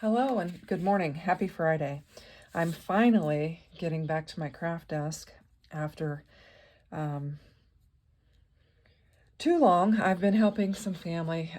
Hello and good morning. Happy Friday. I'm finally getting back to my craft desk after too long. I've been helping some family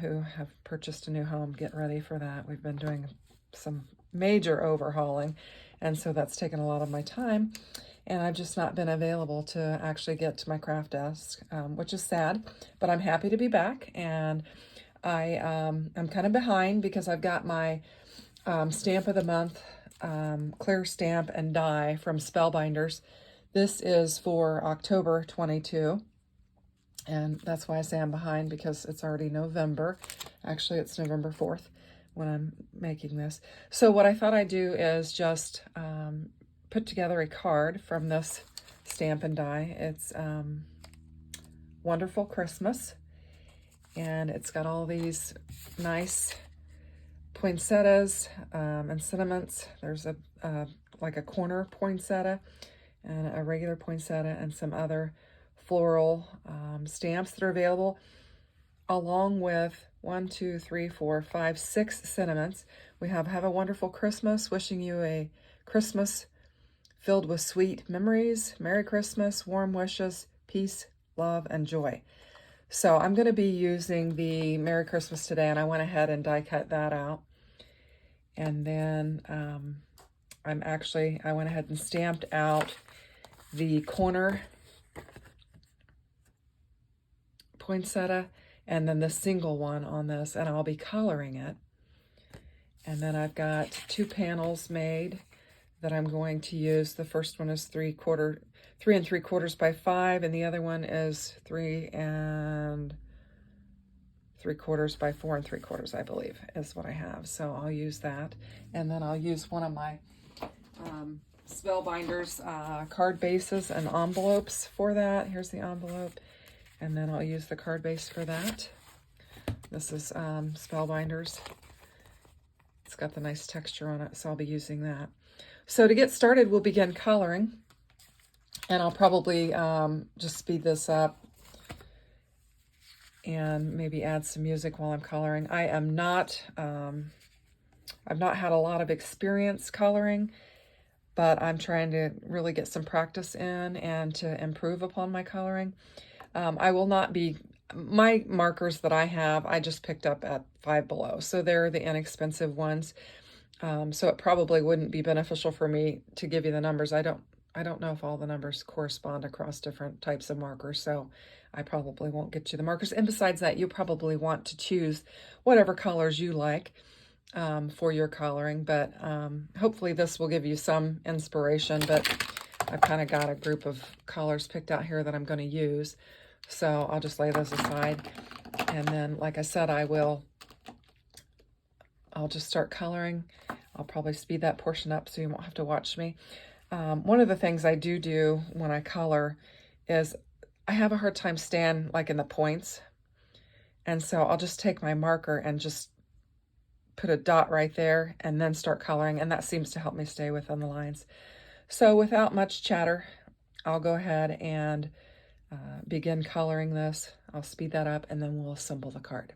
who have purchased a new home get ready for that. We've been doing some major overhauling, and so that's taken a lot of my time, and I've just not been available to actually get to my craft desk, which is sad, but I'm happy to be back. And I'm kind of behind because I've got my Stamp of the Month Clear Stamp and Die from Spellbinders. This is for October 22, and that's why I say I'm behind, because it's already November. Actually, it's November 4th when I'm making this. So what I thought I'd do is just put together a card from this Stamp and Die. It's Wonderful Christmas, and it's got all these nice poinsettias and sentiments. There's like a corner poinsettia and a regular poinsettia and some other floral stamps that are available, along with 6 sentiments. We have a wonderful Christmas, wishing you a Christmas filled with sweet memories, Merry Christmas, warm wishes, peace, love, and joy. So I'm going to be using the Merry Christmas today, and I went ahead and die cut that out. And then I went ahead and stamped out the corner poinsettia and then the single one on this, and I'll be coloring it. And then I've got 2 panels made that I'm going to use. The first one is 3 3/3 by 5, and the other one is 3 3/4 by 4 3/4, I believe, is what I have. So I'll use that. And then I'll use one of my Spellbinders card bases and envelopes for that. Here's the envelope. And then I'll use the card base for that. This is Spellbinders. It's got the nice texture on it, so I'll be using that. So to get started, we'll begin coloring. And I'll probably just speed this up and maybe add some music while I'm coloring. I've not had a lot of experience coloring, but I'm trying to really get some practice in and to improve upon my coloring. My markers that I have, I just picked up at Five Below, so they're the inexpensive ones. So it probably wouldn't be beneficial for me to give you the numbers. I don't know if all the numbers correspond across different types of markers, so I probably won't get you the markers. And besides that, you probably want to choose whatever colors you like for your coloring, but hopefully this will give you some inspiration. But I've kind of got a group of colors picked out here that I'm going to use, so I'll just lay those aside. And then, like I said, I'll just start coloring. I'll probably speed that portion up so you won't have to watch me. One of the things I do when I color is I have a hard time staying like in the points. And so I'll just take my marker and just put a dot right there and then start coloring. And that seems to help me stay within the lines. So without much chatter, I'll go ahead and begin coloring this. I'll speed that up and then we'll assemble the card.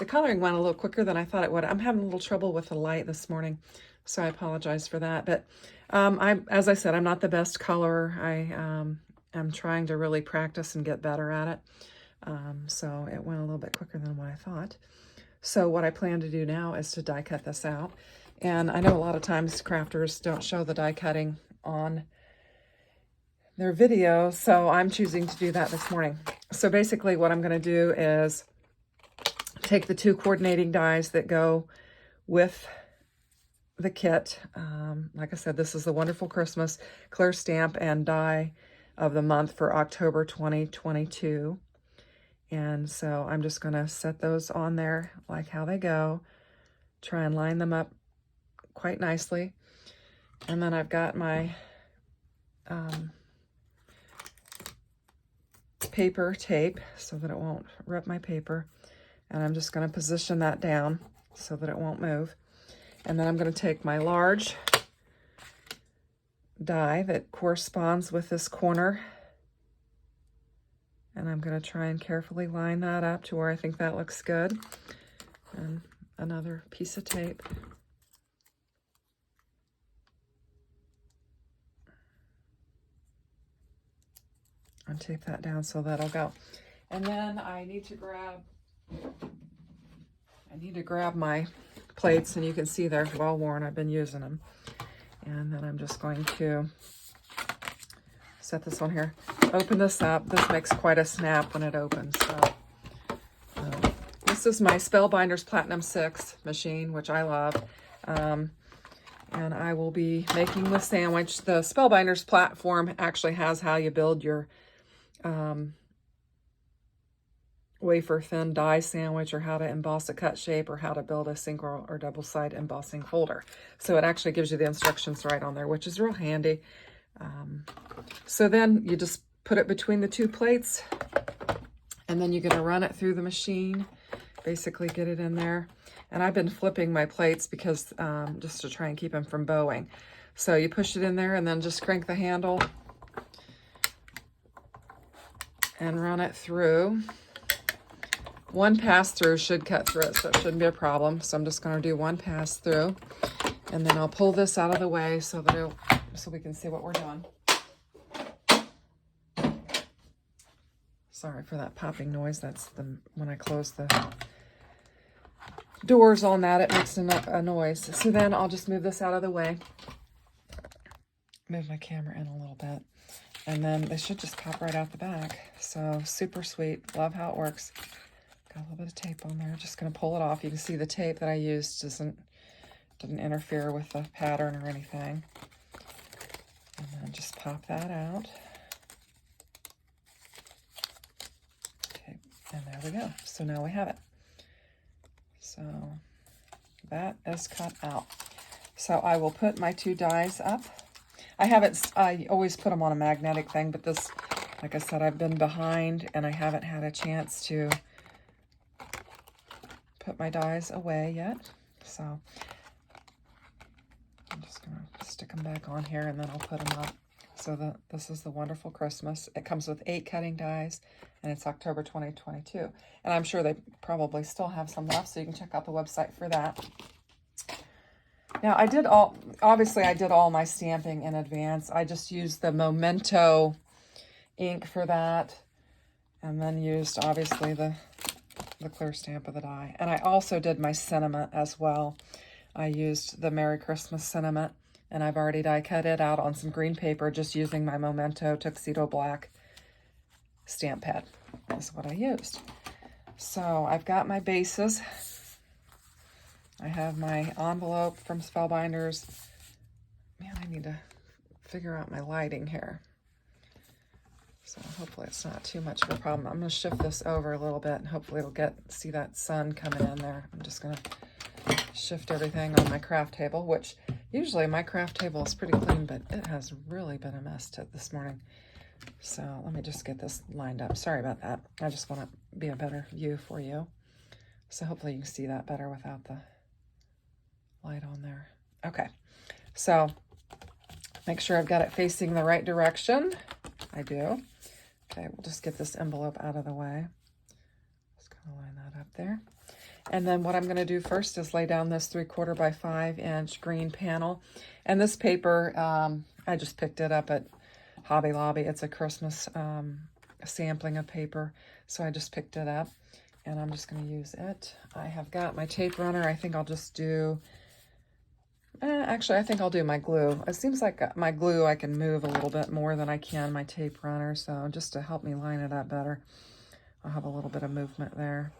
the coloring went a little quicker than I thought it would. I'm having a little trouble with the light this morning, so I apologize for that. But as I said, I'm not the best colorer. I'm trying to really practice and get better at it. So it went a little bit quicker than what I thought. So what I plan to do now is to die cut this out. And I know a lot of times crafters don't show the die cutting on their video, so I'm choosing to do that this morning. So basically what I'm going to do is take the 2 coordinating dies that go with the kit. Like I said, this is the Wonderful Christmas Clear Stamp and Die of the month for October 2022. And so I'm just going to set those on there like how they go, try and line them up quite nicely. And then I've got my paper tape so that it won't rip my paper. And I'm just going to position that down so that it won't move. And then I'm going to take my large die that corresponds with this corner, and I'm going to try and carefully line that up to where I think that looks good. And another piece of tape. And tape that down so that'll go. And then I need to grab my plates, and you can see they're well worn. I've been using them. And then I'm just going to set this on here. Open this up. This makes quite a snap when it opens. So this is my Spellbinders Platinum 6 machine, which I love. And I will be making the sandwich. The Spellbinders platform actually has how you build your wafer thin die sandwich, or how to emboss a cut shape, or how to build a single or double side embossing holder. So it actually gives you the instructions right on there, which is real handy. So then you just put it between the 2 plates, and then you're going to run it through the machine, basically get it in there. And I've been flipping my plates because just to try and keep them from bowing. So you push it in there and then just crank the handle and run it through. One pass through should cut through it, so it shouldn't be a problem. So I'm just going to do one pass through, and then I'll pull this out of the way so that so we can see what we're doing. Sorry for that popping noise. That's when I close the doors on that, it makes a noise. So then I'll just move this out of the way. Move my camera in a little bit. And then they should just pop right out the back. So super sweet. Love how it works. Got a little bit of tape on there. Just going to pull it off. You can see the tape that I used didn't interfere with the pattern or anything. And then just pop that out. Okay, and there we go. So now we have it. So that is cut out. So I will put my 2 dies up. I always put them on a magnetic thing, but this, like I said, I've been behind and I haven't had a chance to put my dies away yet. So I'm just going to stick them back on here, and then I'll put them up. So this is the Wonderful Christmas. It comes with 8 cutting dies, and it's October 2022. And I'm sure they probably still have some left, so you can check out the website for that. Now, I did all my stamping in advance. I just used the Memento ink for that, and then used, obviously, the clear stamp of the die. And I also did my sentiment as well. I used the Merry Christmas sentiment, and I've already die cut it out on some green paper, just using my Memento Tuxedo Black stamp pad. That's what I used. So I've got my bases. I have my envelope from Spellbinders. Man, I need to figure out my lighting here. So hopefully it's not too much of a problem. I'm going to shift this over a little bit, and hopefully it'll see that sun coming in there. I'm just going to shift everything on my craft table, which usually my craft table is pretty clean, but it has really been a mess this morning. So let me just get this lined up. Sorry about that. I just want to be a better view for you. So hopefully you can see that better without the light on there. Okay, so make sure I've got it facing the right direction. I do. Okay, we'll just get this envelope out of the way. Just gonna line that up there. And then what I'm going to do first is lay down this 3/4 by 5-inch green panel. And this paper, I just picked it up at Hobby Lobby. It's a Christmas sampling of paper. So I just picked it up and I'm just going to use it. I have got my tape runner. I think I'll just do, actually I think I'll do my glue. It seems like my glue I can move a little bit more than I can my tape runner. So just to help me line it up better, I'll have a little bit of movement there.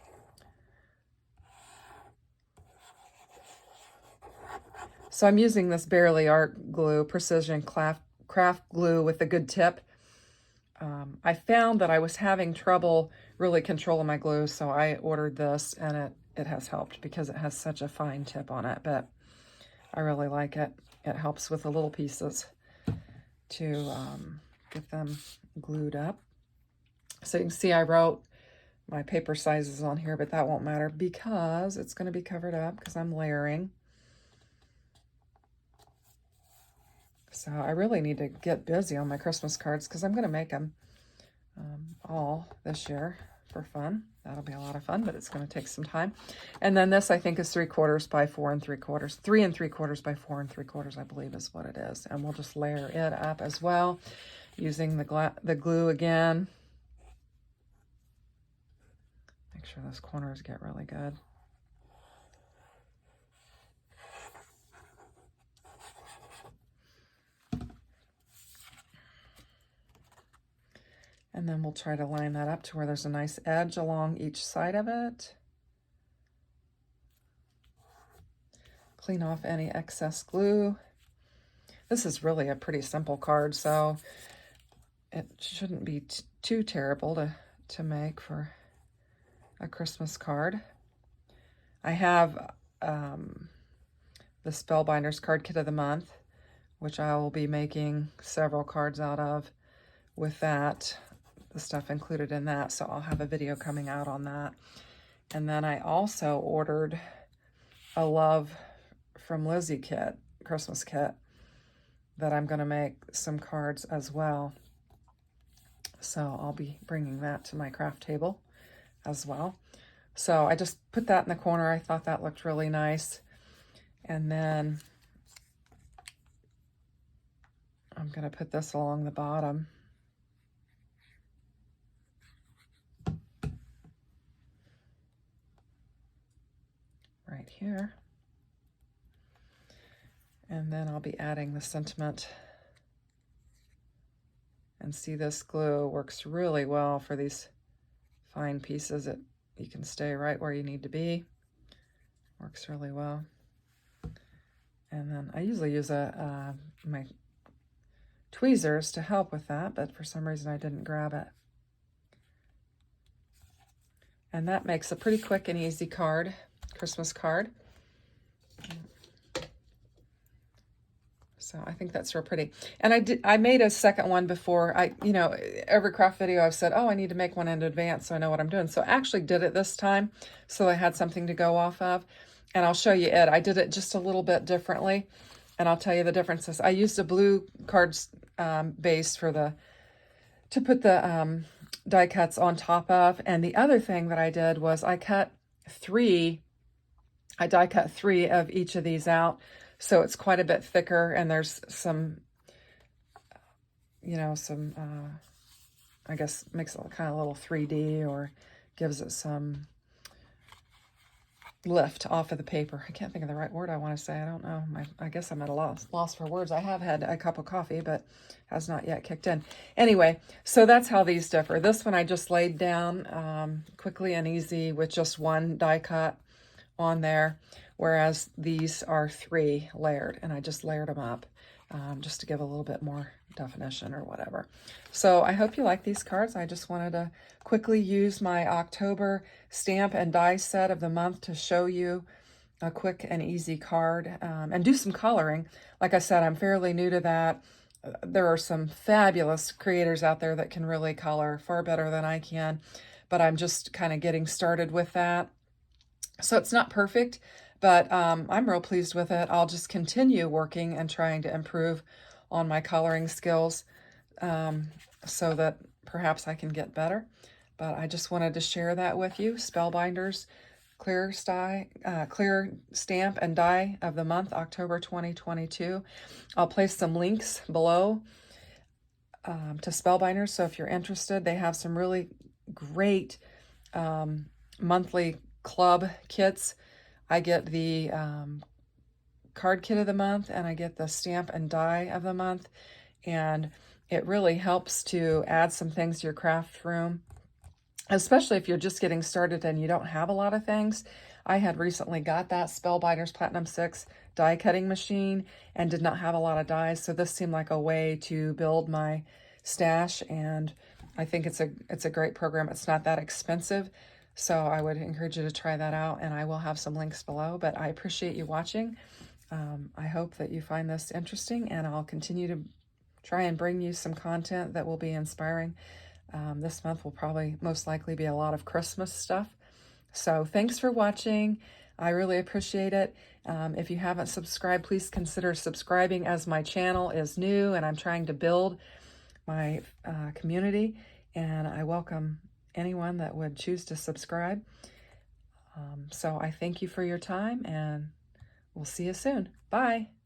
So I'm using this Barely Art glue, precision craft glue with a good tip. I found that I was having trouble really controlling my glue, so I ordered this, and it has helped because it has such a fine tip on it, but I really like it. It helps with the little pieces to get them glued up. So you can see I wrote my paper sizes on here, but that won't matter because it's going to be covered up because I'm layering. So I really need to get busy on my Christmas cards because I'm going to make them all this year for fun. That'll be a lot of fun, but it's going to take some time. And then this I think is 3/4 by 4 3/4. 3 3/4 by 4 3/4, I believe is what it is. And we'll just layer it up as well using the glue again. Make sure those corners get really good. And then we'll try to line that up to where there's a nice edge along each side of it. Clean off any excess glue. This is really a pretty simple card, so it shouldn't be too terrible to make for a Christmas card. I have the Spellbinders Card Kit of the Month, which I will be making several cards out of with that. The stuff included in that, so I'll have a video coming out on that. And then I also ordered a Love from Lizzie kit, Christmas kit, that I'm going to make some cards as well. So I'll be bringing that to my craft table as well. So I just put that in the corner. I thought that looked really nice. And then I'm going to put this along the bottom. Right here. And then I'll be adding the sentiment. And see, this glue works really well for these fine pieces. You can stay right where you need to be. Works really well. And then I usually use my tweezers to help with that, but for some reason I didn't grab it. And that makes a pretty quick and easy card. Christmas card. So I think that's real pretty. And I made a second one before. Every craft video I've said, oh, I need to make one in advance so I know what I'm doing. So I actually did it this time so I had something to go off of. And I'll show you it. I did it just a little bit differently. And I'll tell you the differences. I used a blue cards base to put the die cuts on top of. And the other thing that I did was I die cut 3 of each of these out, so it's quite a bit thicker, and there's some, I guess makes it kind of a little 3D or gives it some lift off of the paper. I can't think of the right word I want to say. I don't know. I guess I'm at a loss for words. I have had a cup of coffee, but has not yet kicked in. Anyway, so that's how these differ. This one I just laid down quickly and easy with just one die cut on there, whereas these are 3 layered, and I just layered them up just to give a little bit more definition or whatever. So I hope you like these cards. I just wanted to quickly use my October stamp and die set of the month to show you a quick and easy card and do some coloring. Like I said, I'm fairly new to that. There are some fabulous creators out there that can really color far better than I can, but I'm just kind of getting started with that. So it's not perfect, but I'm real pleased with it. I'll just continue working and trying to improve on my coloring skills so that perhaps I can get better. But I just wanted to share that with you. Spellbinders Clear Stamp and Die of the month, October 2022. I'll place some links below to Spellbinders, so if you're interested, they have some really great monthly club kits. I get the card kit of the month, and I get the stamp and die of the month, and it really helps to add some things to your craft room, especially if you're just getting started and you don't have a lot of things. I had recently got that Spellbinders Platinum 6 die cutting machine and did not have a lot of dies, so this seemed like a way to build my stash, and I think it's a great program. It's not that expensive, so I would encourage you to try that out, and I will have some links below. But I appreciate you watching. I hope that you find this interesting, and I'll continue to try and bring you some content that will be inspiring. This month will probably most likely be a lot of Christmas stuff. So thanks for watching. I really appreciate it. If you haven't subscribed, please consider subscribing, as my channel is new and I'm trying to build my community, and I welcome anyone that would choose to subscribe. So I thank you for your time, and we'll see you soon. Bye.